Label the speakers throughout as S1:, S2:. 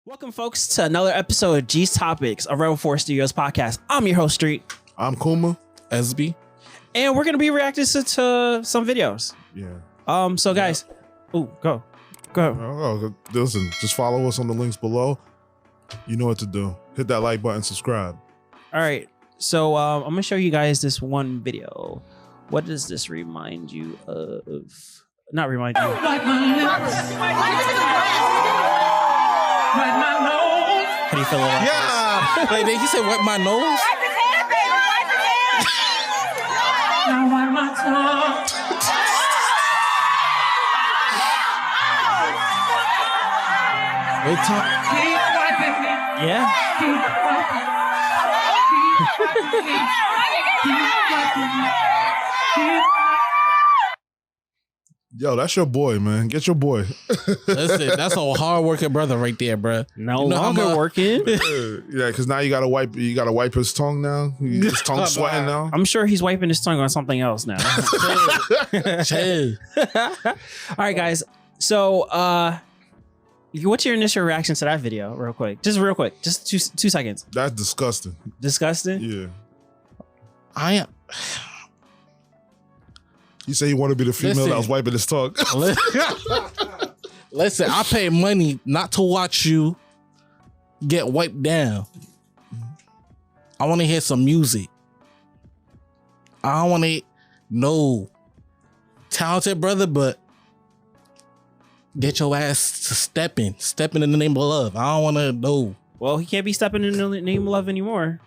S1: Welcome, folks, to another episode of G's Topics, a Revo 4 Studios podcast. I'm your host, Street.
S2: I'm Kuma.
S3: SB.
S1: And we're going to be reacting to some videos.
S2: Yeah.
S1: So, guys, go.
S2: Listen, just follow us on the links below. You know what to do. Hit that like button, subscribe.
S1: All right. So, I'm going to show you guys this one video. What does this remind you of? Not remind you. How do you feel about
S3: Yeah. Wait, did he say wipe my nose?
S4: Wipe his hand, baby. Wipe his hand. Now wipe my tongue.
S3: Wait, talk.
S4: Keep wiping me.
S1: Yeah.
S4: Keep wiping me. Keep wiping me. Keep
S2: Yo, that's your boy, man. Get your boy.
S3: Listen, that's a hard working brother right there, bro.
S1: No longer working.
S2: Yeah, because now you gotta wipe his tongue now. His tongue sweating now.
S1: I'm sure he's wiping his tongue on something else now.
S3: Chill.
S1: All right, guys. So, what's your initial reaction to that video? Real quick. Just two seconds.
S2: That's disgusting.
S1: Disgusting?
S2: Yeah.
S3: I am.
S2: You say you want to be the female that was wiping his tongue.
S3: Listen, I pay money not to watch you get wiped down. I want to hear some music. I don't want to know talented brother, but get your ass to stepping in the name of love. I don't want to know.
S1: Well, he can't be stepping in the name of love anymore.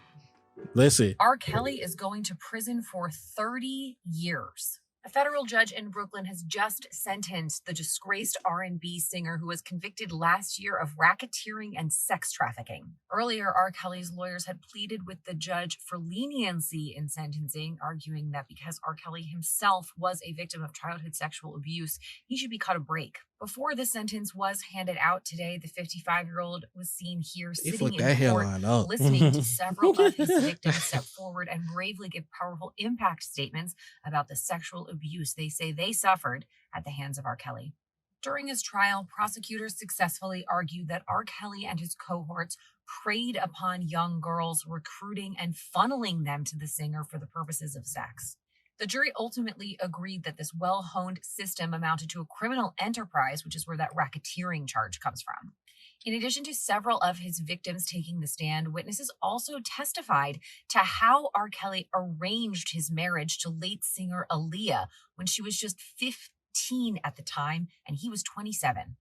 S3: Listen.
S5: R.Kelly is going to prison for 30 years. A federal judge in Brooklyn has just sentenced the disgraced R&B singer who was convicted last year of racketeering and sex trafficking. Earlier, R. Kelly's lawyers had pleaded with the judge for leniency in sentencing, arguing that because R. Kelly himself was a victim of childhood sexual abuse, he should be cut a break. Before the sentence was handed out today, the 55-year-old was seen here sitting in court, listening to several of his victims step forward and bravely give powerful impact statements about the sexual abuse they say they suffered at the hands of R. Kelly. During his trial, prosecutors successfully argued that R. Kelly and his cohorts preyed upon young girls, recruiting and funneling them to the singer for the purposes of sex. The jury ultimately agreed that this well-honed system amounted to a criminal enterprise, which is where that racketeering charge comes from. In addition to several of his victims taking the stand, witnesses also testified to how R. Kelly arranged his marriage to late singer Aaliyah when she was just 15 at the time and he was 27.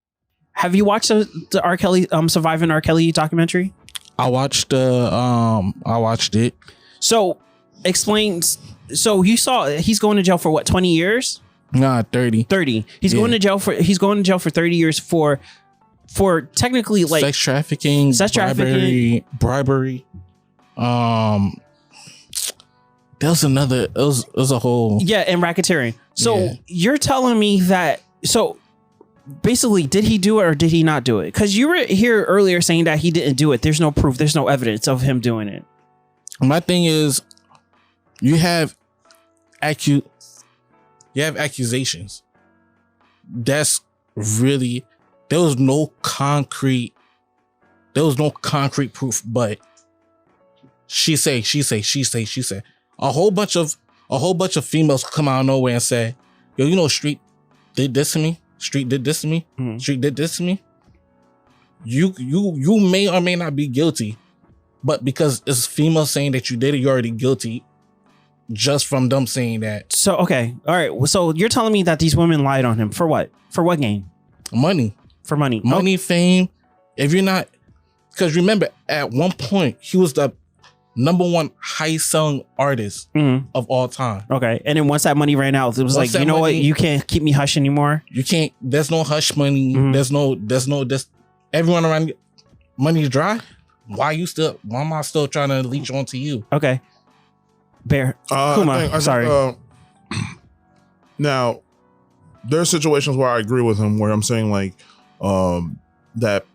S1: Have you watched the R. Kelly Surviving R. Kelly documentary?
S3: I watched it.
S1: So explain. So you saw he's going to jail for what, 20 years?
S3: Nah, 30.
S1: 30. He's going to jail for 30 years for technically like
S3: sex trafficking, bribery. There was another. It was a whole.
S1: Yeah, and racketeering. So you're telling me that. So basically, did he do it or did he not do it? Because you were here earlier saying that he didn't do it. There's no proof. There's no evidence of him doing it.
S3: My thing is, you have accusations. That's really, there was no concrete proof, but she say. A whole bunch of females come out of nowhere and say, yo, you know, Street did this to me. Street did this to me.
S1: Mm-hmm.
S3: Street did this to me. You may or may not be guilty, but because it's female saying that you did it, you're already guilty. Just from them saying that.
S1: So, okay. All right. So you're telling me that these women lied on him for what? For what gain?
S3: Money.
S1: For money.
S3: Money, fame. If you're not, because remember, at one point, he was the #1 highest selling artist of all time.
S1: Okay. And then once that money ran out, it was like, you know what? You can't keep me hush anymore.
S3: You can't. There's no hush money. There's everyone around. Money's dry. Why am I still trying to leech onto you?
S1: Okay. Bear. Kuma, sorry.
S2: Now, there are situations where I agree with him, where I'm saying like that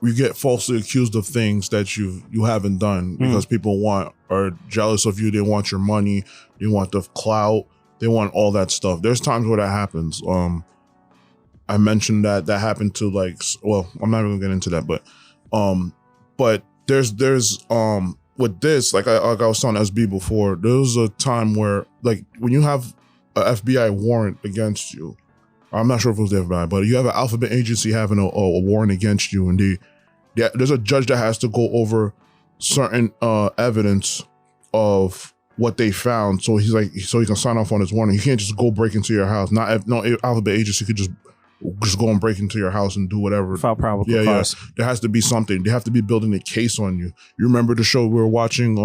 S2: you get falsely accused of things that you haven't done because people are jealous of you. They want your money. They want the clout. They want all that stuff. There's times where that happens. I mentioned that happened to I'm not even gonna get into that, but But there's with this, like I was telling SB before, there was a time where like when you have a FBI warrant against you, I'm not sure if it was the FBI, but you have an alphabet agency having a warrant against you, and there's a judge that has to go over certain evidence of what they found, so he can sign off on his warrant. You can't just go break into your house. No alphabet agency could just go and break into your house and do whatever.
S1: File probable cause.
S2: There has to be something. They have to be building a case on you. You remember the show we were watching,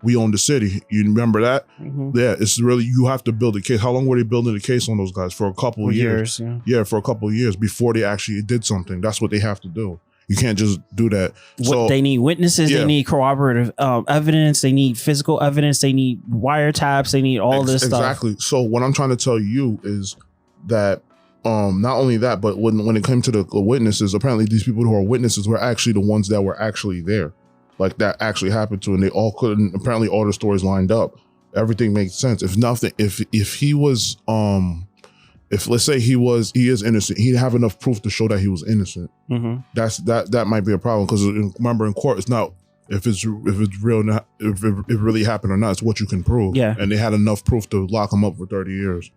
S2: We Own the City? You remember that? Mm-hmm. Yeah, it's really, you have to build a case. How long were they building the case on those guys? For a couple of years. Yeah, for a couple of years before they actually did something. That's what they have to do. You can't just do that. So
S1: they need witnesses. They need corroborative evidence. They need physical evidence. They need wiretaps. They need all this stuff.
S2: Exactly. So what I'm trying to tell you is that not only that, but when it came to the witnesses, apparently these people who are witnesses were actually the ones that were actually there, like that actually happened to, and they all couldn't. Apparently, all the stories lined up. Everything makes sense. If nothing, if he was, if let's say he is innocent, he'd have enough proof to show that he was innocent. Mm-hmm. That might be a problem, because remember, in court, it's not if it's real, not if it really happened or not. It's what you can prove.
S1: Yeah,
S2: and they had enough proof to lock him up for 30 years.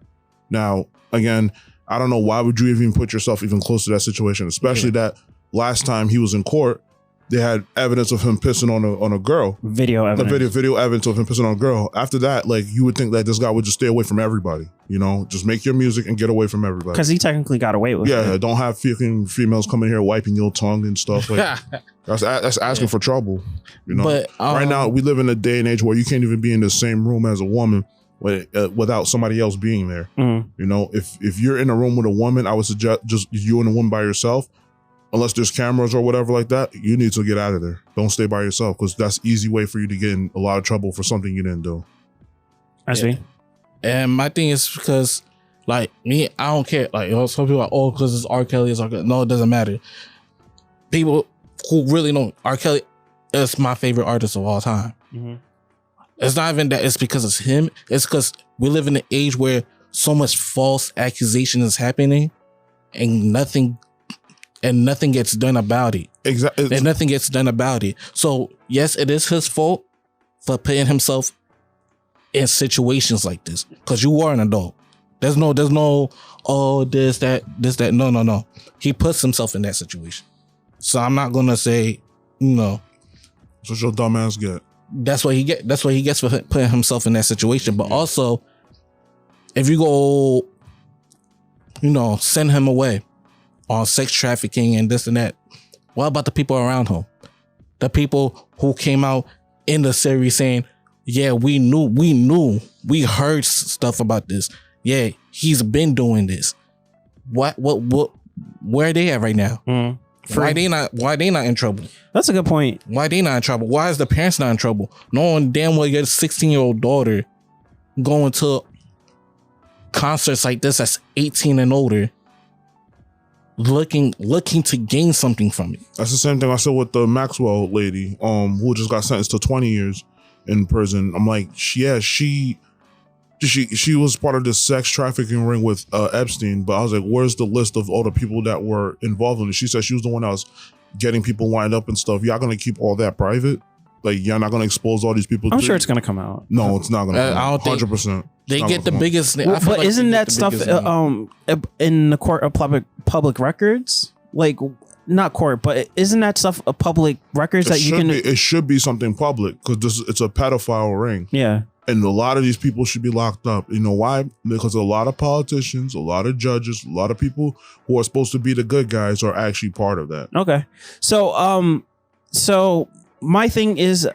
S2: Now, again, I don't know, why would you even put yourself even close to that situation, especially that last time he was in court, they had evidence of him pissing on a girl.
S1: Video evidence.
S2: Video evidence of him pissing on a girl. After that, like, you would think that this guy would just stay away from everybody, you know, just make your music and get away from everybody.
S1: Because he technically got away with it.
S2: Yeah, don't have females coming here wiping your tongue and stuff. Like, that's asking for trouble, you know. But right now, we live in a day and age where you can't even be in the same room as a woman without somebody else being there. Mm. You know, if you're in a room with a woman, I would suggest just you and a woman by yourself, unless there's cameras or whatever like that, you need to get out of there. Don't stay by yourself, because that's easy way for you to get in a lot of trouble for something you didn't do.
S1: I see.
S3: And my thing is, because like me, I don't care. Like, you know, some people are, oh, because it's R.Kelly, it's R.Kelly. No, it doesn't matter. People who really know R.Kelly is my favorite artist of all time. Mm-hmm. It's not even that it's because it's him. It's because we live in an age where so much false accusation is happening, and nothing gets done about it. Exactly. And nothing gets done about it. So yes, it is his fault for putting himself in situations like this, because you are an adult. There's no, this, that. No. He puts himself in that situation. So I'm not gonna say, no.
S2: So your dumb ass get.
S3: That's what he gets for putting himself in that situation. But also, if you go, you know, send him away on sex trafficking and this and that, what about the people around him? The people who came out in the series saying, yeah, we heard stuff about this. Yeah, he's been doing this. What, where are they at right now? Mm. Why they not in trouble?
S1: That's a good point.
S3: Why they not in trouble? Why is the parents not in trouble? Knowing damn well your 16-year-old daughter going to concerts like this that's 18 and older, looking to gain something from it.
S2: That's the same thing I said with the Maxwell lady, who just got sentenced to 20 years in prison. I'm like, yeah, she was part of the sex trafficking ring with Epstein, but I was like, where's the list of all the people that were involved in it? She said she was the one that was getting people lined up and stuff. Y'all gonna keep all that private? Like, you're not gonna expose all these people?
S1: I'm sure it's gonna come out.
S2: No, it's not gonna come out. 100%.
S3: They get the biggest.
S1: Well, but like isn't that stuff in the court of public records? Like, not court, but isn't that stuff a public records that you can?
S2: It should be something public, because it's a pedophile ring.
S1: Yeah.
S2: And a lot of these people should be locked up. You know why? Because a lot of politicians, a lot of judges, a lot of people who are supposed to be the good guys are actually part of that.
S1: Okay. So my thing is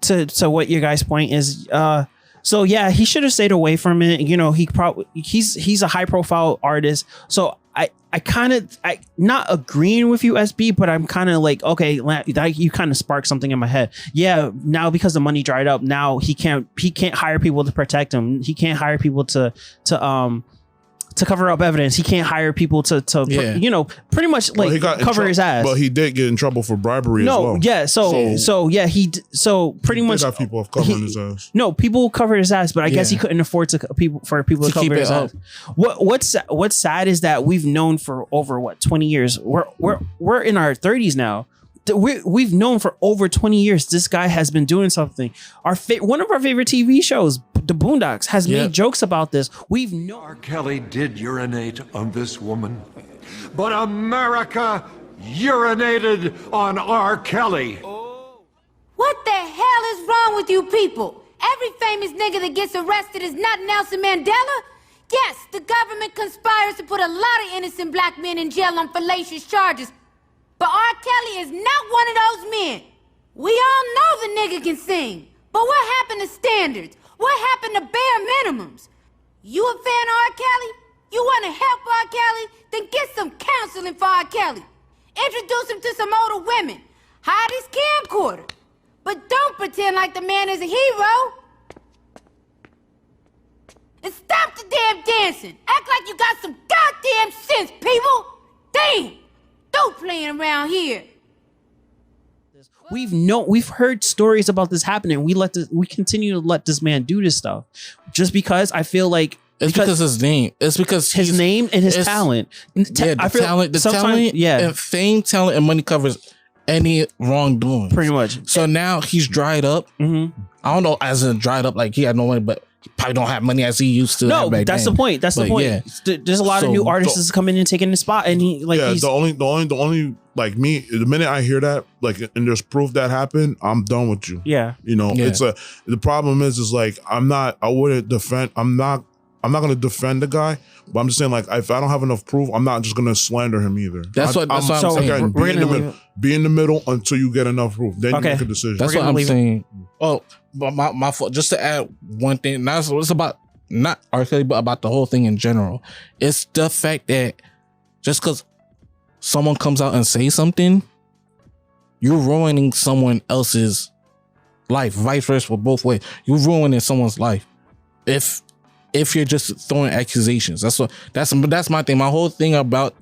S1: to what your guys' point is, so yeah, he should have stayed away from it. You know, he's a high profile artist. So I not agreeing with you, SB, but I'm kind of like, okay, you kind of sparked something in my head. Yeah, now because the money dried up, now he can't hire people to protect him. He can't hire people to cover up evidence. He can't hire people to you know, pretty much like cover his ass.
S2: But he did get in trouble for bribery as well.
S1: Yeah, so yeah, so pretty much
S2: have people covering his ass.
S1: No, people covered his ass, but I guess he couldn't afford for people to cover his ass. What's sad is that we've known for over 20 years. We're in our 30s now. we've known for over 20 years this guy has been doing something. One of our favorite TV shows, The Boondocks, has made jokes about this. We've known
S6: R.Kelly did urinate on this woman, but America urinated on R.Kelly.
S7: What the hell is wrong with you people? Every famous nigga that gets arrested is not Nelson Mandela. Yes, the government conspires to put a lot of innocent black men in jail on fallacious charges. But R. Kelly is not one of those men. We all know the nigga can sing. But what happened to standards? What happened to bare minimums? You a fan of R. Kelly? You want to help R. Kelly? Then get some counseling for R. Kelly. Introduce him to some older women. Hide his camcorder. But don't pretend like the man is a hero. And stop the damn dancing. Act like you got some goddamn sense, people. Damn. Don't playing around here.
S1: We've heard stories about this happening. We continue to let this man do this stuff just because I feel like
S3: it's because his name. It's because
S1: his name and his talent.
S3: Talent, and fame, talent, and money covers any wrongdoing.
S1: Pretty much.
S3: So now he's dried up. I don't know, as in dried up, like he had no money, but he probably don't have money as he used to.
S1: No, that's the point. That's the point. Yeah. There's a lot of new artists coming in and taking the spot, and
S2: the only like me, the minute I hear that, like, and there's proof that happened, I'm done with you.
S1: Yeah,
S2: it's the problem is like I'm not going to defend the guy, but I'm just saying, like, if I don't have enough proof, I'm not just going to slander him either.
S3: That's what I'm saying.
S2: Again, be in the middle until you get enough proof. Then you make a decision.
S3: That's what I'm saying. Oh, but my fault. Just to add one thing, that's what it's about. Not R.Kelly, but about the whole thing in general. It's the fact that just because someone comes out and says something, you're ruining someone else's life. Vice versa, for both ways. You're ruining someone's life. If you're just throwing accusations, that's my thing. My whole thing about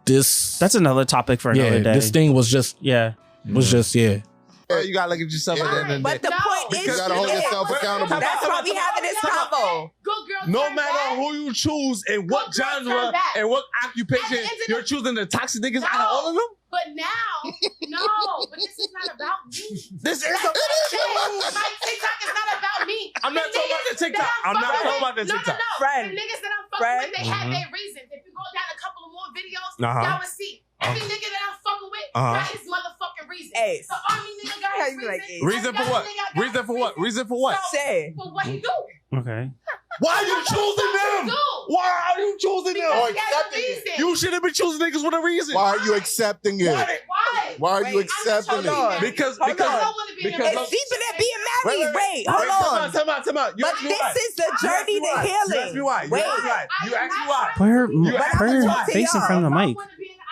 S3: this.
S1: That's another topic for another day.
S3: This thing was just
S1: Yeah,
S8: you gotta look at yourself at the end of the day.
S9: But the point is,
S8: you gotta hold yourself accountable.
S9: That's why we having this combo.
S8: No matter who you choose and what genre and what occupation you're choosing, the toxic niggas out of all of them.
S10: But now, but this is not about me.
S8: This is
S10: my TikTok is not about me.
S8: I'm not talking about the TikTok. I'm not talking about the TikTok.
S10: No. The niggas that I'm fucking with, they have their reasons. If you go down a couple of more videos, y'all will see. Every nigga that I'm fucking with got his motherfucking reason. So Army nigga got his reason.
S8: Reason for what? Reason for what? Reason for what?
S10: Say. For what he do.
S1: Okay.
S8: Why are you choosing them? Why are you choosing them?
S10: Because he has a reason.
S8: You shouldn't be choosing niggas with a reason.
S9: Why are you accepting it?
S10: Why?
S9: Why are you accepting it?
S8: Because
S10: it's
S9: deeper than being married. Wait, hold on.
S8: Time out.
S9: But this is the journey to healing.
S8: You ask me why. You ask me why.
S1: Put her face in front of the mic.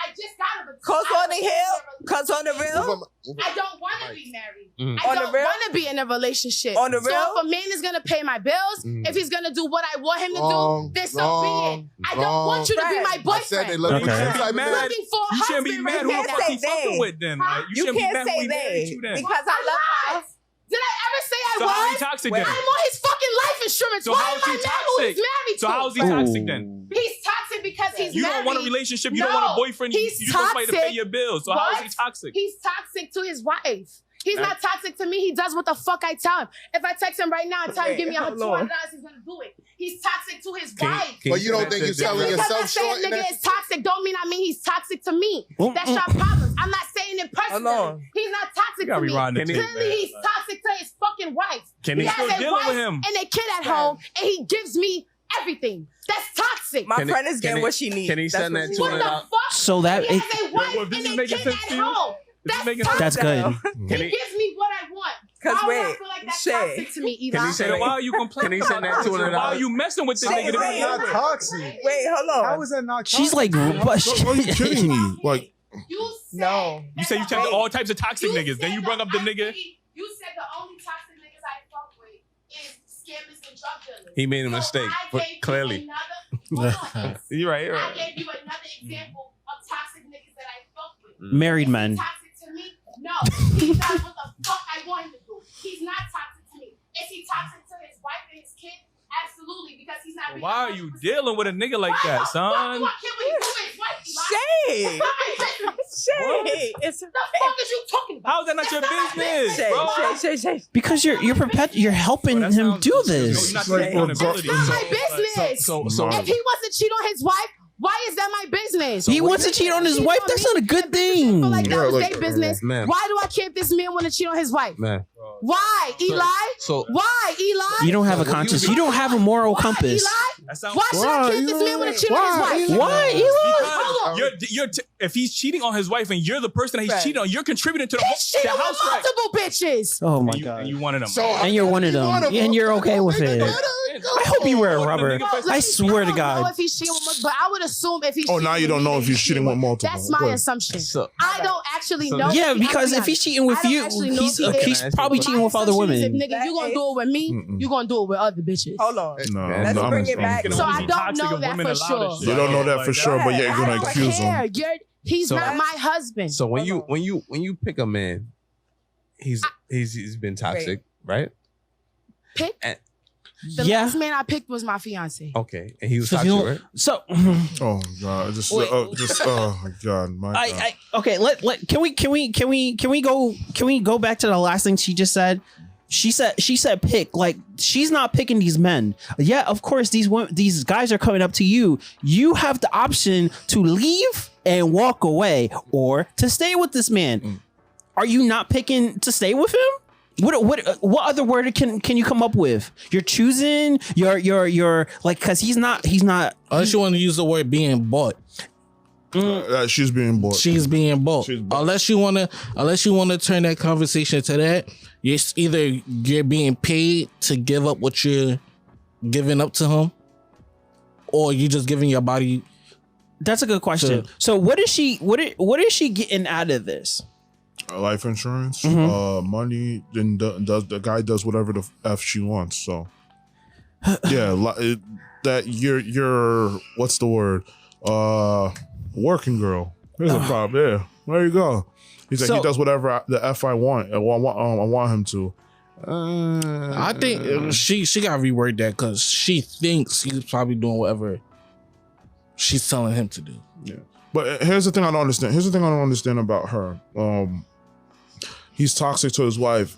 S10: I just got a
S9: Cause on the hill, cause on the real.
S10: I don't want to be married.
S9: On
S10: I don't
S9: the real?
S10: want to be in a relationship.
S9: On the
S10: So
S9: real?
S10: if a man is gonna pay my bills, if he's gonna do what I want him to do, then so be it. I don't want you to be my
S9: I said they
S10: boyfriend.
S9: look.
S1: Okay.
S10: I'm looking for a
S11: You shouldn't be
S10: husband
S11: mad
S10: right
S11: who the
S10: now.
S11: fuck he fucking with then. Like, you
S9: You
S11: shouldn't be
S9: can't
S11: mad who
S9: say
S11: he married
S9: they
S11: to then.
S9: because I love her.
S10: Did I ever say I
S11: So
S10: was?
S11: how he toxic then?
S10: I'm on his fucking life insurance.
S11: So
S10: Why
S11: how
S10: am
S11: is he
S10: I mad who he's
S11: toxic?
S10: married
S11: So
S10: to?
S11: how is he toxic then?
S10: He's toxic because he's
S11: You
S10: married.
S11: don't want a relationship. You don't want a boyfriend. You
S10: He's
S11: just want somebody to pay
S10: toxic.
S11: your bills. So how is he
S10: What?
S11: toxic?
S10: He's toxic to his wife. He's not toxic to me. He does what the fuck I tell him. If I text him right now and tell him give me $200, he's gonna do it. He's toxic to his wife.
S9: But you don't think you're selling
S10: Because I
S9: yourself
S10: say
S9: short?
S10: a nigga is toxic don't mean I mean he's toxic to me. That's your problems. I'm not saying it personally. He's not toxic to me. Clearly he's toxic to his fucking wife.
S11: He
S10: has
S11: still
S10: a
S11: dealing
S10: wife
S11: with him.
S10: and a kid at home, and he gives me everything. That's toxic.
S9: My friend is getting what she needs.
S8: Can he send that
S10: What the
S8: $200?
S10: fuck?
S1: So that
S10: He has a wife
S11: Well, this
S10: and
S11: is
S10: a
S11: making
S10: kid
S11: sense
S10: at
S11: to you?
S10: home. That's
S11: making
S10: toxic.
S1: That's good.
S10: He gives me what I want.
S9: Cause
S10: Why would I
S9: wait,
S10: feel like that's
S9: Shay.
S10: toxic to me,
S8: Can
S10: Elon?
S8: he say
S11: So why are you complaining?
S8: Can he send that $200?
S11: Why are you messing with this
S9: Say
S11: nigga?
S9: it,
S11: to
S9: wait.
S11: begin
S9: Not
S11: with?
S12: toxic.
S9: Wait, hold on.
S12: How is that not toxic?
S1: She's like,
S2: Why are you kidding me? Like,
S10: You said
S9: No.
S11: You say you check all types of toxic niggas. Then you bring up the nigga.
S10: You said the only toxic niggas I fuck with is scammers and drug dealers.
S8: He made a
S10: So
S8: mistake,
S10: I
S8: but
S10: gave you
S8: clearly.
S10: another- hold on.
S8: You're right.
S10: I gave you another example of toxic niggas that I fuck with.
S1: Married
S10: Is he
S1: men.
S10: toxic to me? No. He does what the fuck I want him to do. He's not toxic to me. Is he toxic to his wife and his kid? Absolutely, because he's not being
S11: Why are you
S10: 100%.
S11: dealing with a nigga like
S10: Why
S11: that,
S10: the fuck
S11: son?
S10: do I care what he do with his wife?
S9: Shay. Shay, it's
S10: the fuck is you talking about?
S11: How is that not your business, bro?
S9: Shay.
S1: Because you're helping him do this.
S11: That's
S10: That's not my business.
S11: So
S10: if he wants to cheat on his wife, why is that my business?
S1: He wants to cheat on his wife. That's not a good thing.
S10: Like that was their business.
S12: Man.
S10: Why do I care if this man want to cheat on his wife?
S12: Man.
S10: Why, Eli? Why, Eli?
S1: You don't have a conscience. You don't have a moral compass.
S10: Eli? Why should I care if this man want to cheat on his wife?
S1: Why, Eli?
S11: Because if he's cheating on his wife and you're the person that he's cheating on, you're contributing to the
S10: cheating
S11: house
S10: with multiple bitches.
S1: Oh my God.
S11: And you one of them.
S1: And you're one of them. And you're okay with it. I hope you wear a rubber. I swear to
S10: I don't know
S1: God.
S10: if he's cheating with multiple, but I would assume if he's
S2: Oh, now you don't know if he's cheating with multiple.
S10: That's my assumption. I don't actually know.
S1: Yeah, because if he's cheating with you, he's probably cheating with other women.
S10: If nigga, you gonna do it with me, you gonna do it with other bitches.
S9: Hold on.
S2: No,
S9: Let's bring it back.
S10: So I don't know that for sure.
S2: You don't know that for sure, but yeah, you're gonna accuse him.
S10: He's not my husband.
S12: So when you pick a man, he's been toxic, right?
S10: Pick. The
S1: Yeah.
S10: last man I picked was my fiance.
S12: Okay, and he was
S1: So
S12: toxic,
S1: you don't-
S12: right?
S1: So
S2: Oh God, oh my God, my God.
S1: okay. Can we go back to the last thing she just said? She said pick. Like, she's not picking these men. Yeah, of course these guys are coming up to you. You have the option to leave and walk away or to stay with this man. Are you not picking to stay with him? What other word can you come up with? You're choosing. You're like, because he's not.
S3: Unless you want to use the word being bought.
S2: She's being bought.
S3: She's being bought. Unless you want to turn that conversation to that, it's either you're being paid to give up what you're giving up to him, or you just giving your body.
S1: That's a good question. So what is she getting out of this?
S2: Life insurance, money, and the guy does whatever the F she wants. So yeah, that you're what's the word? Working girl. There's a problem. Yeah, there you go. He's like, he does whatever the F I want. I want him to.
S3: I think she got to reword that because she thinks he's probably doing whatever she's telling him to do.
S2: Yeah, but here's the thing I don't understand. Here's the thing I don't understand about her. He's toxic to his wife,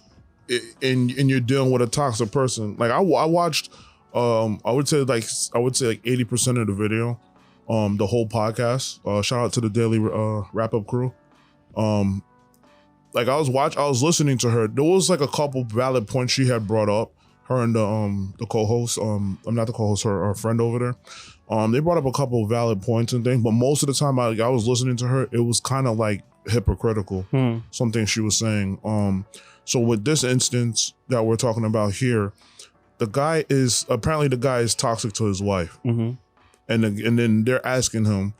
S2: and you're dealing with a toxic person. Like I watched, I would say like 80% of the video, the whole podcast. Shout out to the daily wrap up crew. Like I was listening to her. There was like a couple valid points she had brought up. Her and the co-host, I'm not the co-host, her friend over there. They brought up a couple of valid points and things, but most of the time I was listening to her, it was kind of like hypocritical, something she was saying. So with this instance that we're talking about here, the guy is toxic to his wife. And then they're asking him,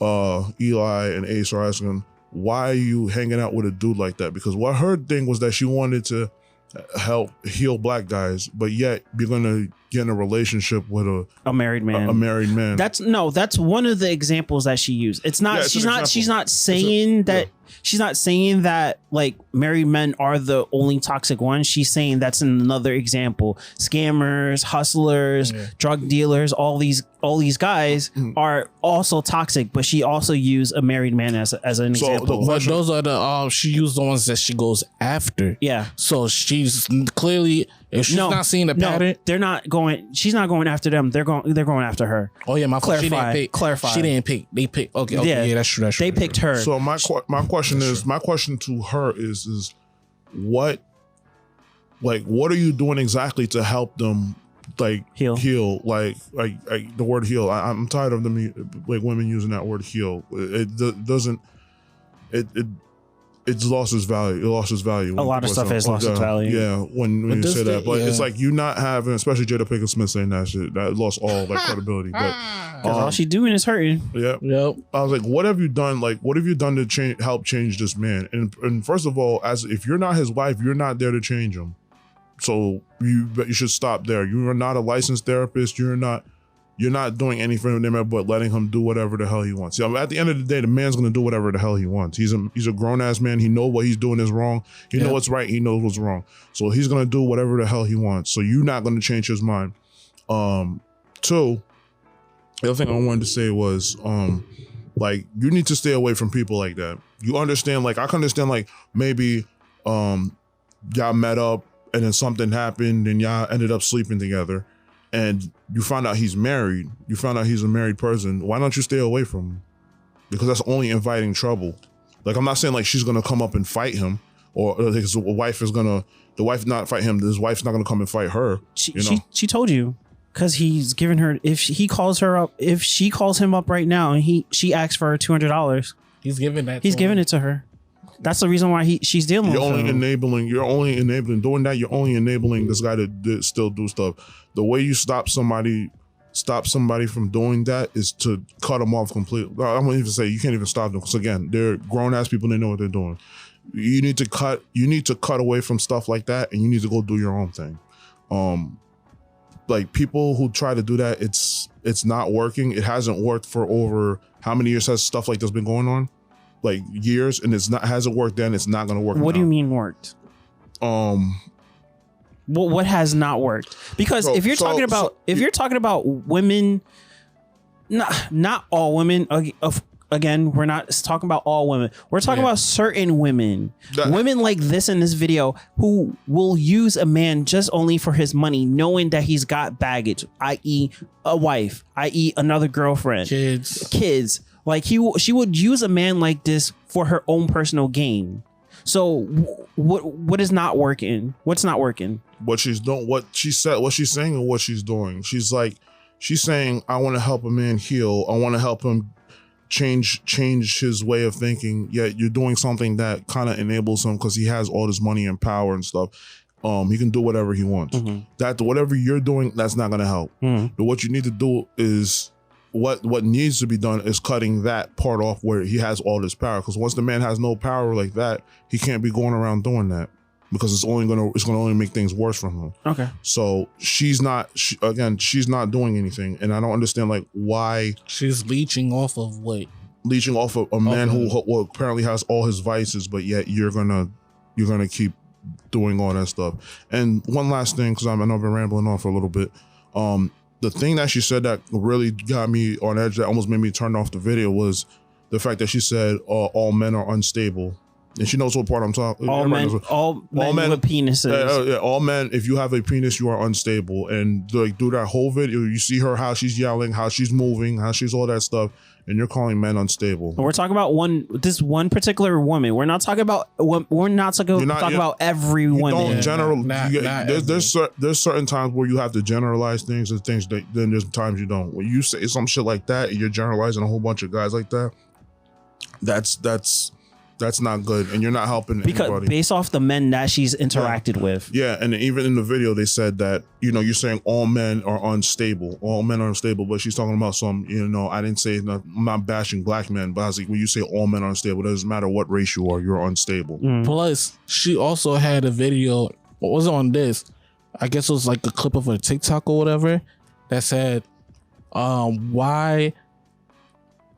S2: Eli and Ace are asking him, why are you hanging out with a dude like that? Because what her thing was that she wanted to help heal black guys, but yet you're gonna get in a relationship with a married man. A married man.
S1: That's one of the examples that she used. It's not.
S2: Yeah,
S1: she's not saying that. She's not saying that like married men are the only toxic ones. She's saying that's another example. Scammers, hustlers, drug dealers, all these guys are also toxic. But she also used a married man as an example.
S3: But those are the she used the ones that she goes after.
S1: Yeah.
S3: So she's clearly, if she's not seeing the pattern,
S1: they're not going. She's not going after them. They're going after her.
S3: Oh yeah, my fault. She didn't pick.
S1: Clarify.
S3: She didn't pick. They picked. Okay, yeah, that's true.
S1: They picked her.
S2: So my question to her is what are you doing exactly to help them like heal like the word heal? I'm tired of them like women using that word heal. It's lost its value. It lost its value.
S1: A lot of stuff has lost its value.
S2: Yeah, when you say that, but it's like you not having, especially Jada Pinkett Smith saying that shit, that lost all like credibility. But
S1: all she doing is hurting.
S2: Yep. I was like, what have you done? Like, what have you done to help change this man? And first of all, as if you're not his wife, you're not there to change him. So you should stop there. You are not a licensed therapist. You're not doing anything with him but letting him do whatever the hell he wants. Yeah, at the end of the day, the man's gonna do whatever the hell he wants. He's a grown ass man. He knows what he's doing is wrong. He knows what's right. He knows what's wrong. So he's gonna do whatever the hell he wants. So you're not gonna change his mind. Two, the other thing I wanted to say was Like, you need to stay away from people like that. You understand? Like, I can understand, like, maybe y'all met up and then something happened and y'all ended up sleeping together and you found out he's married. You found out he's a married person. Why don't you stay away from him? Because that's only inviting trouble. Like, I'm not saying like she's gonna come up and fight him, or his wife is gonna, the wife not fight him. His wife's not gonna come and fight her.
S1: She told you, because he's giving her, if he calls her up, if she calls him up right now and she asks for $200,
S3: he's giving that.
S1: He's giving it to her. That's the reason why she's dealing with him.
S2: You're only enabling doing that. You're only enabling this guy to still do stuff. The way you stop somebody from doing that is to cut them off completely. I won't even say you can't even stop them, because again, they're grown ass people. They know what they're doing. You need to cut away from stuff like that, and you need to go do your own thing. Like, people who try to do that, it's not working. It hasn't worked for over how many years has stuff like this been going on? Like, years, and hasn't worked then. It's not going to work.
S1: What do you mean worked? What has not worked? Because if you're talking about women, not all women. Again, we're not talking about all women. We're talking about certain women. Women like this in this video who will use a man just only for his money, knowing that he's got baggage, i.e. a wife, i.e. another girlfriend, kids. Like, she would use a man like this for her own personal gain. So what is not working? What's not working?
S2: What she's doing, what she said, what she's saying, and what she's doing. She's saying, I want to help a man heal. I want to help him change his way of thinking. Yet you're doing something that kind of enables him, because he has all this money and power and stuff. He can do whatever he wants. That whatever you're doing, that's not going to help. But what you need to do is, what needs to be done is cutting that part off where he has all this power. Because once the man has no power like that, he can't be going around doing that, because it's gonna only make things worse for him. Okay. So she's not doing anything, and I don't understand like why
S3: she's leeching off of what?
S2: Leeching off of a man who apparently has all his vices, but yet you're gonna keep doing all that stuff. And one last thing, because I know I've been rambling on for a little bit. The thing that she said that really got me on edge, that almost made me turn off the video, was the fact that she said all men are unstable. And she knows what part I'm talking. All men with penises. Yeah, all men. If you have a penis, you are unstable. And like, do that whole video, you see her, how she's yelling, how she's moving, how she's all that stuff, and you're calling men unstable.
S1: We're talking about this one particular woman. We're not talking about. We're not talking about every woman.
S2: There's certain times where you have to generalize things, and things that then there's times you don't. When you say some shit like that, and you're generalizing a whole bunch of guys like that, that's not good, and you're not helping anybody.
S1: Based off the men that she's interacted with.
S2: Yeah, and even in the video, they said that, you're saying all men are unstable. All men are unstable, but she's talking about some, I didn't say, I'm not bashing black men, but I was like, when you say all men are unstable, it doesn't matter what race you are, you're unstable.
S3: Plus, she also had a video, what was on this? I guess it was like a clip of a TikTok or whatever, that said, why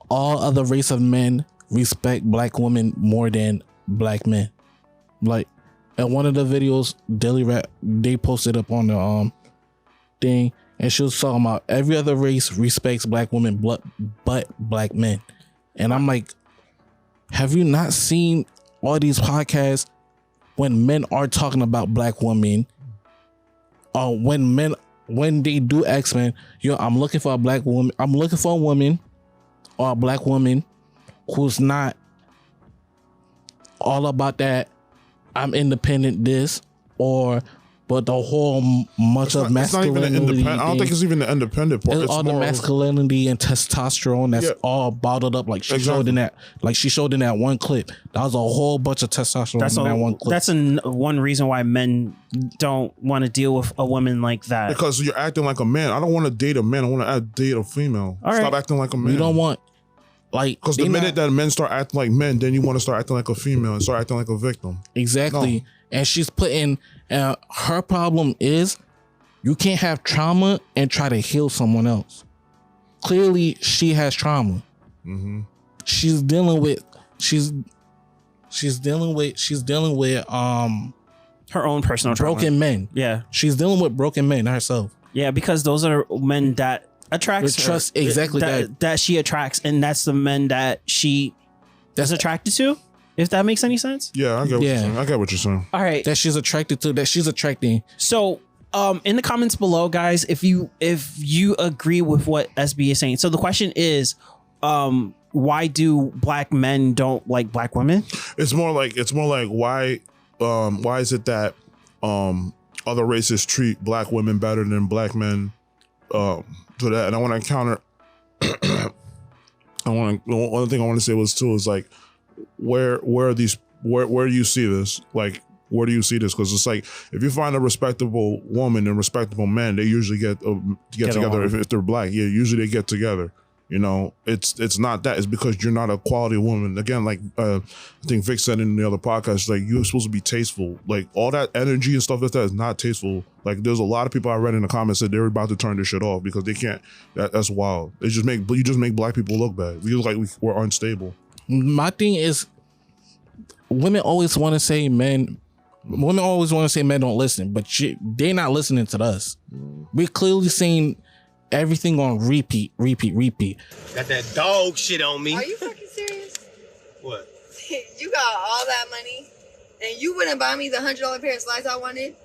S3: all other race of men respect black women more than black men. Like, at one of the videos, Daily Rap, they posted up on the thing, and she was talking about every other race respects black women but black men. And I'm like, have you not seen all these podcasts when men are talking about black women, when they do ask men, I'm looking for a black woman, I'm looking for a woman or a black woman who's not all about that I'm independent but the whole much of masculinity.
S2: I don't think it's even the independent part.
S3: It's all the masculinity and testosterone that's all bottled up. Like she showed in that one clip. That was a whole bunch of testosterone in that one clip.
S1: That's one reason why men don't want to deal with a woman like that.
S2: Because you're acting like a man. I don't want to date a man. I want to date a female. Stop acting like a man.
S3: You don't want,
S2: because the minute that men start acting like men, then you want to start acting like a female and start acting like a victim.
S3: Exactly. No. And she's putting, her problem is you can't have trauma and try to heal someone else. Clearly she has trauma. She's dealing with
S1: her own personal
S3: broken
S1: trauma.
S3: Men.
S1: Yeah.
S3: She's dealing with broken men herself.
S1: Yeah, because those are men that attracts
S3: With trust, exactly
S1: that she attracts, and that's the men that she is attracted to. If that makes any sense.
S2: Yeah, I get what you're saying. I get what you're saying.
S1: All right.
S3: That she's attracted to, that she's attracting.
S1: So in the comments below, guys, if you agree with what SB is saying. So the question is, why do black men don't like black women?
S2: It's more like why is it that other races treat black women better than black men? To that, and I want to counter. One thing I want to say was too is like, where do you see this? Like, where do you see this? Because it's like, if you find a respectable woman and respectable man, they usually get together. If they're black, yeah, usually they get together. You know, it's not that. It's because you're not a quality woman. Again, like I think Vic said in the other podcast, like you're supposed to be tasteful. Like all that energy and stuff like that is not tasteful. Like there's a lot of people I read in the comments that they're about to turn this shit off because they can't. That's wild. You just make black people look bad. We look like we're unstable.
S3: My thing is, women always want to say men. Women always want to say men don't listen, but they're not listening to us. We're clearly saying everything on repeat.
S13: Got that dog shit on me.
S14: Are you fucking serious?
S13: What?
S14: You got all that money, and you wouldn't buy me the $100 pair of slides I wanted?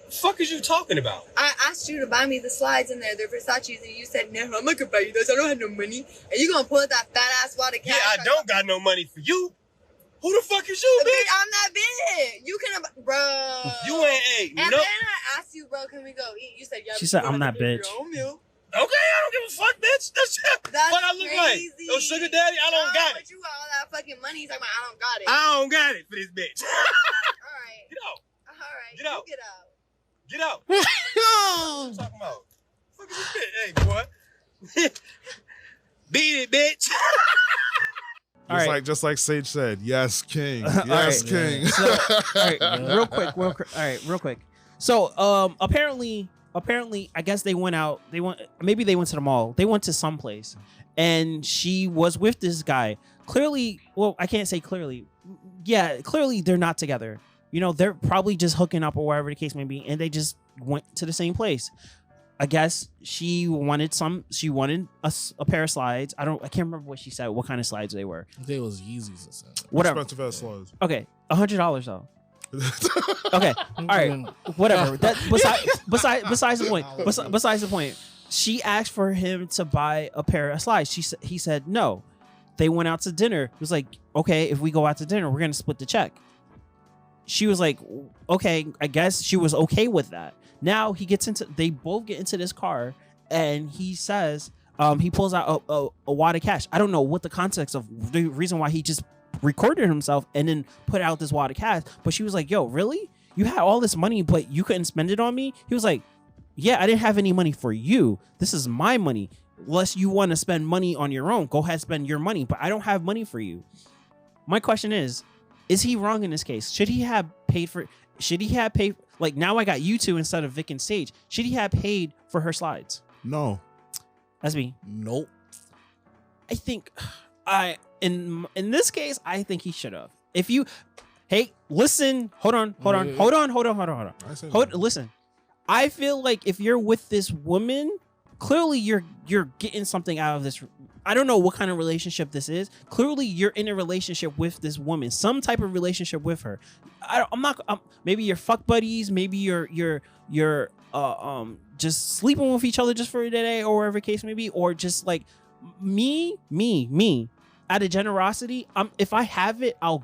S13: The fuck is you talking about?
S14: I asked you to buy me the slides in there. They're Versace's, and you said, no, I'm not gonna buy you those. I don't have no money. And you gonna pull out that fat ass wad of cash?
S13: Yeah, I don't got no money for you. Who the fuck is you, bitch?
S14: I'm not big. You can, bro.
S13: You ain't eight.
S14: And
S13: Nope.
S14: then I asked you, bro, can we go eat? You said, yeah.
S1: She said, I'm not bitch.
S13: Okay, I don't give a fuck, bitch. That's what I look like. Oh, sugar daddy, I don't got it.
S14: But you got all that fucking money. He's like, I don't got it.
S13: I don't got it for this bitch.
S14: All right.
S13: Get out.
S14: All right.
S13: Get out.
S14: Get out.
S13: Get out. What you talking about? Fuck is this bitch? Hey, boy. Beat it, bitch.
S2: Just like Sage said, yes, King. Yes,
S1: right.
S2: King.
S1: Yeah. So, all right, real quick. So apparently, I guess they went out. Maybe they went to the mall. They went to some place, and she was with this guy. Clearly, well, I can't say clearly. Yeah, clearly they're not together. You know, they're probably just hooking up or whatever the case may be, and they just went to the same place. I guess she wanted a pair of slides. I can't remember what she said, what kind of slides they were.
S3: They was Yeezys or something.
S1: Whatever.
S2: Expensive ass slides.
S1: Okay, $100 though. Okay, all right, whatever. That besides the point. Besides the point, she asked for him to buy a pair of slides. He said no. They went out to dinner. It was like, okay, if we go out to dinner, we're gonna split the check. She was like, okay, I guess she was okay with that. Now they both get into this car, and he says, he pulls out a wad of cash. I don't know what the context of the reason why he just recorded himself and then put out this wad of cash. But she was like, yo, really? You had all this money, but you couldn't spend it on me? He was like, yeah, I didn't have any money for you. This is my money. Unless you want to spend money on your own, go ahead, spend your money. But I don't have money for you. My question is he wrong in this case? Should he have paid? Like, now I got you two instead of Vic and Sage. Should he have paid for her slides?
S2: No.
S1: That's me.
S3: Nope.
S1: I think in this case, I think he should have. Listen, hold on. Listen. I feel like if you're with this woman, clearly you're getting something out of this. I don't know what kind of relationship this is. Clearly you're in a relationship with this woman, some type of relationship with her. Maybe you're fuck buddies. Maybe you're just sleeping with each other just for a day or whatever the case may be, or just like me out of generosity. If I have it, I'll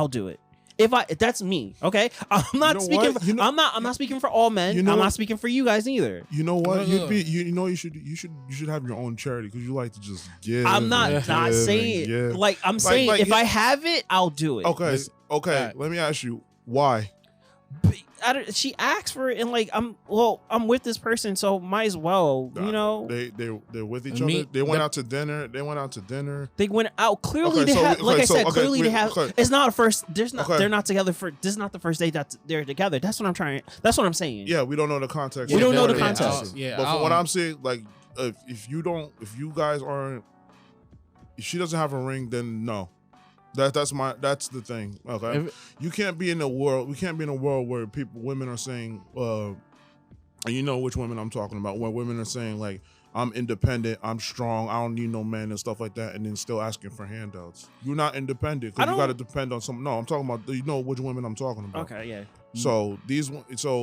S1: do it. That's me, okay? I'm not speaking. I'm not speaking for all men. I'm not speaking for you guys either.
S2: You know what? You should have your own charity because you like to just give.
S1: I'm not saying like I'm saying if I have it, I'll do it.
S2: Okay. Let me ask you why.
S1: She asked for it, and like I'm with this person, so might as well, you know.
S2: They're with each other. They went out to dinner. They went out.
S1: Clearly, they have. Like I said, clearly they have. It's not a first. They're not together for. This is not the first day that they're together. That's what I'm saying.
S2: Yeah, we don't know the context.
S1: We don't know the context.
S2: But from what I'm saying, like, if you guys aren't, if she doesn't have a ring, then no. That's the thing. Okay, you can't be in a world. We can't be in a world where women are saying, and you know which women I'm talking about. Where women are saying like, I'm independent, I'm strong, I don't need no man and stuff like that, and then still asking for handouts. You're not independent because you got to depend on some. No, I'm talking about, you know which women I'm talking about.
S1: Okay, yeah.
S2: So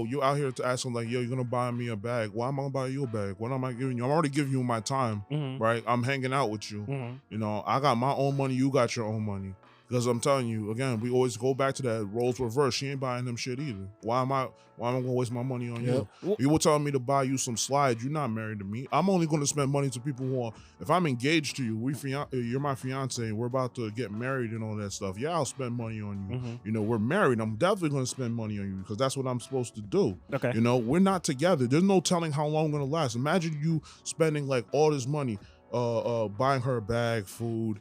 S2: you out here to ask them like, yo, you're gonna buy me a bag. Why am I gonna buy you a bag? What am I giving you? I'm already giving you my time, right? I'm hanging out with you. You know, I got my own money, you got your own money. Because I'm telling you, again, we always go back to that roles reverse. She ain't buying them shit either. Why am I gonna waste my money on you? You were telling me to buy you some slides. You're not married to me. I'm only gonna spend money to people who are, if I'm engaged to you, you're my fiance, and we're about to get married and all that stuff. Yeah, I'll spend money on you. You know, we're married. I'm definitely gonna spend money on you because that's what I'm supposed to do.
S1: Okay.
S2: You know, we're not together. There's no telling how long it's gonna last. Imagine you spending like all this money. Buying her a bag, food,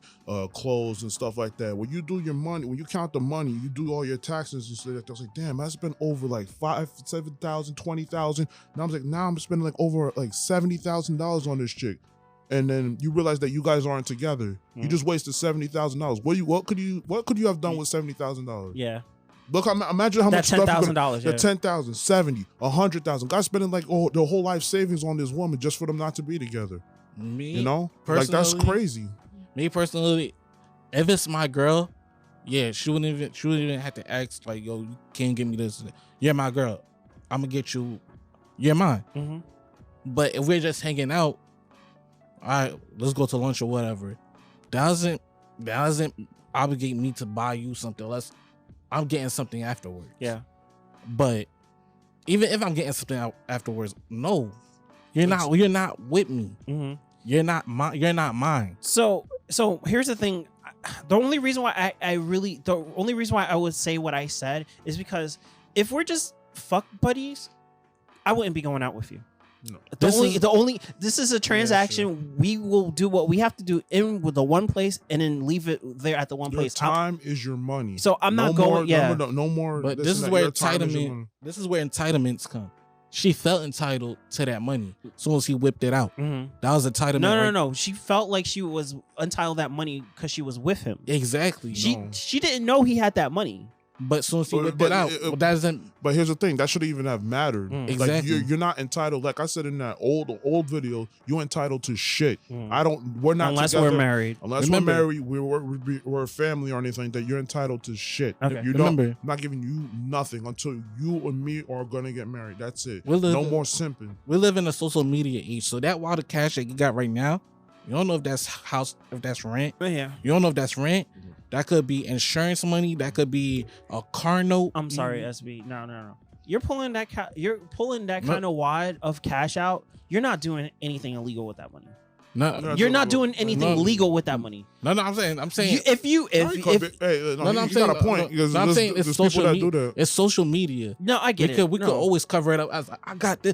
S2: clothes, and stuff like that. When you do your money, when you count the money, you do all your taxes and stuff like that. I was like, damn, I spent over like $5,000, $7,000, $20,000. Now I'm spending like over like $70,000 on this chick. And then you realize that you guys aren't together. You just wasted $70,000. What could you have done with $70,000?
S1: Yeah.
S2: Look, imagine how much stuff
S1: $10,000.
S2: The 10,000, 70, 100,000. Guys spending like their whole life savings on this woman just for them not to be together. You know, like that's crazy.
S3: Me personally, if it's my girl, yeah, she wouldn't even have to ask like, yo, you can't give me this. You're my girl. I'm gonna get you. You're mine. But if we're just hanging out, all right, let's go to lunch or whatever. That doesn't obligate me to buy you something unless I'm getting something afterwards.
S1: Yeah.
S3: But even if I'm getting something afterwards, no. You're not with me. You're not mine.
S1: So here's the thing. The only reason why I would say what I said is because if we're just fuck buddies, I wouldn't be going out with you.
S2: No.
S1: This is a transaction. Yeah, sure. We will do what we have to do in with the one place and then leave it there at the one place.
S2: Time is your money.
S1: So I'm not going.
S2: No more.
S3: But this is where entitlements come. She felt entitled to that money as soon as he whipped it out. That was entitlement.
S1: No. She felt like she was entitled to that money because she was with him.
S3: Exactly.
S1: She didn't know he had that money.
S3: But as soon as he whipped it out, that doesn't.
S2: But here's the thing: that shouldn't even have mattered.
S3: Exactly.
S2: Like you're not entitled. Like I said in that old video, you're entitled to shit. We're not
S1: unless
S2: together.
S1: We're married.
S2: Unless we're married, we're a family or anything. That you're entitled to shit.
S1: Okay.
S2: I'm not giving you nothing until you and me are gonna get married. That's it. No more simping.
S3: We live in a social media age, so that wild cash that you got right now, you don't know if that's if that's rent.
S1: Yeah.
S3: You don't know if that's rent. That could be insurance money. That could be a car note.
S1: I'm sorry, SB. No. You're pulling that kind of wad of cash out. You're not doing anything illegal with that money.
S3: No,
S1: you're not doing anything legal with that money.
S3: No, I'm saying
S1: I'm saying
S2: got a point. Because
S3: I'm saying it's social media. It's social media.
S1: No, I get it.
S3: We could always cover it up as I got this.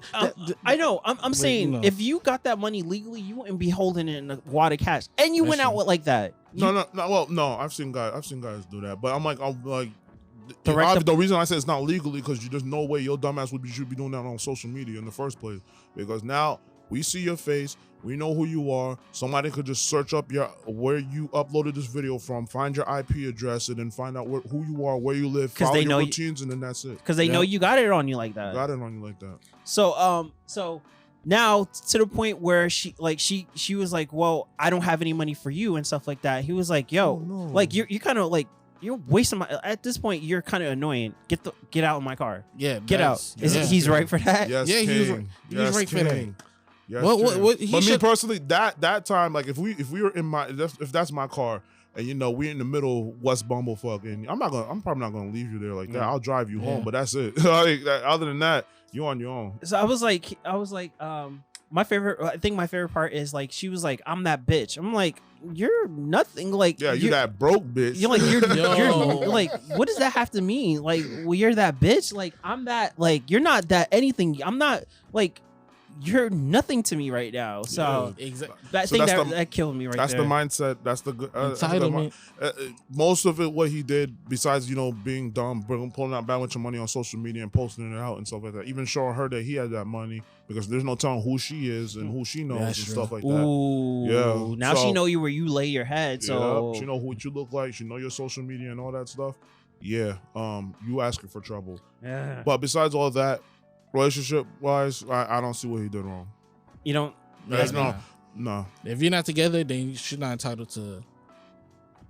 S1: I know. I'm saying if you got that money legally, you wouldn't be holding it in a wad of cash, and you went out with like that.
S2: No. Well, no. I've seen guys do that, but I'm like. The reason I said it's not legally because there's no way your dumbass should be doing that on social media in the first place. Because now we see your face, we know who you are. Somebody could just search up where you uploaded this video from, find your IP address, and then find out who you are, where you live, follow your routines, and then that's it.
S1: Because they know you got it on you like that. So now to the point where she was like, well, I don't have any money for you and stuff like that. He was like, yo, like you kind of like. You're wasting my. At this point, you're kind of annoying. Get out of my car.
S3: Yeah,
S1: get out. He's right for that?
S2: Yes,
S3: yeah,
S2: he's
S3: right for that.
S2: Yes, what me personally, that time, like if we were in if that's my car, and we're in the middle of West Bumblefuck, and I'm probably not gonna leave you there like that. I'll drive you home, but that's it. Like, other than that, you're on your own.
S1: So I was like, my favorite part is like she was like, I'm that bitch. I'm like, you're nothing. Like,
S2: yeah, you're that broke bitch.
S1: You're like, you're like, what does that have to mean? Like, well, you're that bitch. Like, I'm that. Like, you're not that anything. I'm not like. You're nothing to me right now. So that killed me right there.
S2: That's the mindset. That's the good
S3: entitlement.
S2: Most of it, what he did, besides being dumb, pulling out a bunch of money on social media and posting it out and stuff like that, even showing her that he had that money because there's no telling who she is and who she knows and stuff like that.
S1: Ooh,
S2: yeah.
S1: Now she know you where you lay your head. So
S2: she know what you look like. She know your social media and all that stuff. Yeah. You asking for trouble.
S1: Yeah.
S2: But besides all that. Relationship wise, I don't see what he did wrong.
S1: You don't?
S2: No.
S3: If you're not together, then you're not entitled to.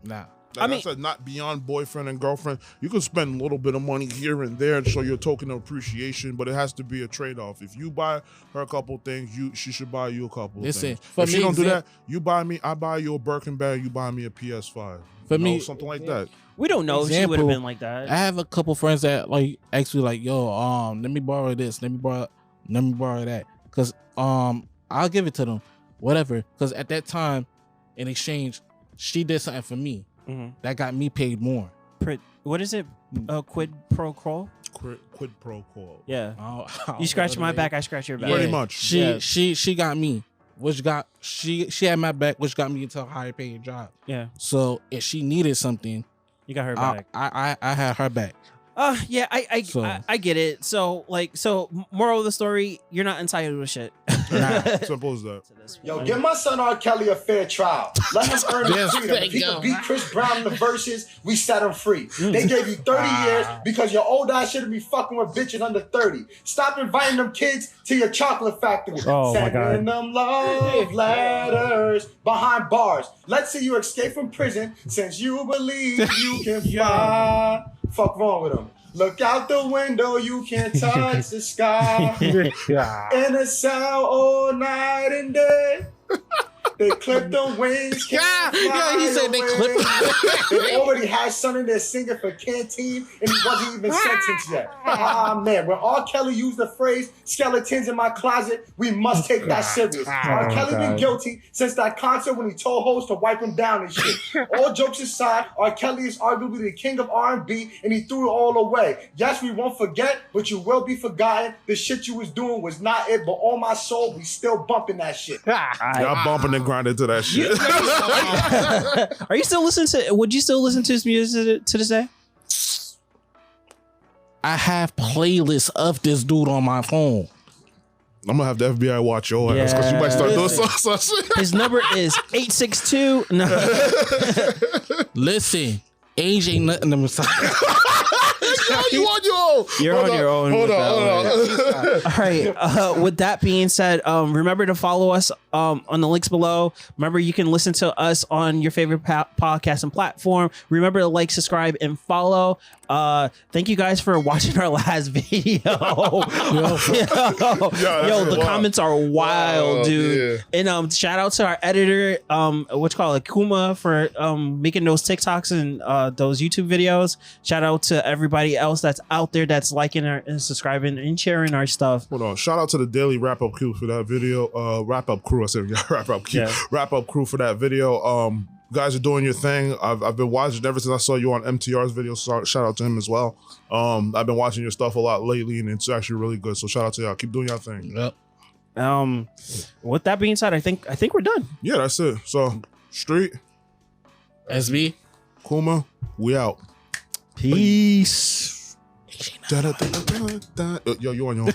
S3: Nah.
S2: Like I said, not beyond boyfriend and girlfriend. You can spend a little bit of money here and there and show your token of appreciation, but it has to be a trade-off. If you buy her a couple things, she should buy you a couple things. If she don't do that, you buy me, I buy you a Birkin bag, you buy me a PS5.
S3: For me,
S2: something like that.
S1: We don't know if she would have been like that.
S3: I have a couple friends that like actually like, yo, let me borrow this, let me borrow that, because I'll give it to them, whatever. Because at that time, in exchange, she did something for me that got me paid more.
S1: What is it? Quid pro quo.
S2: Quid pro quo.
S1: Yeah. You scratch my back, I scratch your back.
S2: Pretty much.
S3: She got me, which got she had my back, which got me into a higher paying job.
S1: Yeah.
S3: So if she needed something,
S1: you got her back.
S3: I had her back.
S1: Yeah, I get it. So moral of the story, you're not entitled to shit.
S2: Simple as that.
S15: Yo, give my son R.Kelly a fair trial. Let him earn his freedom. If he can beat Chris Brown in the verses, we set him free. They gave you 30 years because your old ass shouldn't be fucking with bitches under 30. Stop inviting them kids to your chocolate factory.
S1: Oh my God.
S15: Sending them love letters behind bars. Let's see you escape from prison since you believe you can fly. Fuck wrong with him. Look out the window, you can't touch the sky. In a cell all night and day. They clipped the wings. He said they clipped. They already had something they're singing for Canteen, and he wasn't even sentenced yet. Man, when R.Kelly used the phrase "skeletons in my closet," we must take that serious. R.Kelly been guilty since that concert when he told hoes to wipe him down and shit. All jokes aside, R.Kelly is arguably the king of R&B, and he threw it all away. Yes, we won't forget, but you will be forgotten. The shit you was doing was not it, but on my soul, we still bumping that shit.
S2: Y'all bumping and grinding to that shit.
S1: Are you still listening to? Would you still listen to his music to this day?
S3: I have playlists of this dude on my phone.
S2: I'm gonna have the FBI watch your ass because you might start doing some shit.
S1: His number is 862. No.
S3: Listen, age ain't nothing to me.
S2: You on your own.
S1: You're on your own.
S2: Hold on.
S1: All right. With that being said, remember to follow us on the links below. Remember, you can listen to us on your favorite podcasting platform. Remember to like, subscribe, and follow. Thank you guys for watching our last video. The comments are wild, dude. Yeah. And shout out to our editor, Kuma, for making those TikToks and those YouTube videos. Shout out to everybody else that's out there that's liking and subscribing and sharing our stuff.
S2: Hold on. Shout out to the daily wrap up crew for that video. Wrap up crew. I said wrap up crew. Yeah. Wrap up crew for that video. Guys are doing your thing. I've been watching ever since I saw you on MTR's video. So shout out to him as well. I've been watching your stuff a lot lately, and it's actually really good. So shout out to y'all. Keep doing your thing.
S3: Yep.
S1: With that being said, I think we're done.
S2: Yeah, that's it. So Street,
S3: SB,
S2: Kuma, we out.
S1: Peace.
S2: Yo, you on your own.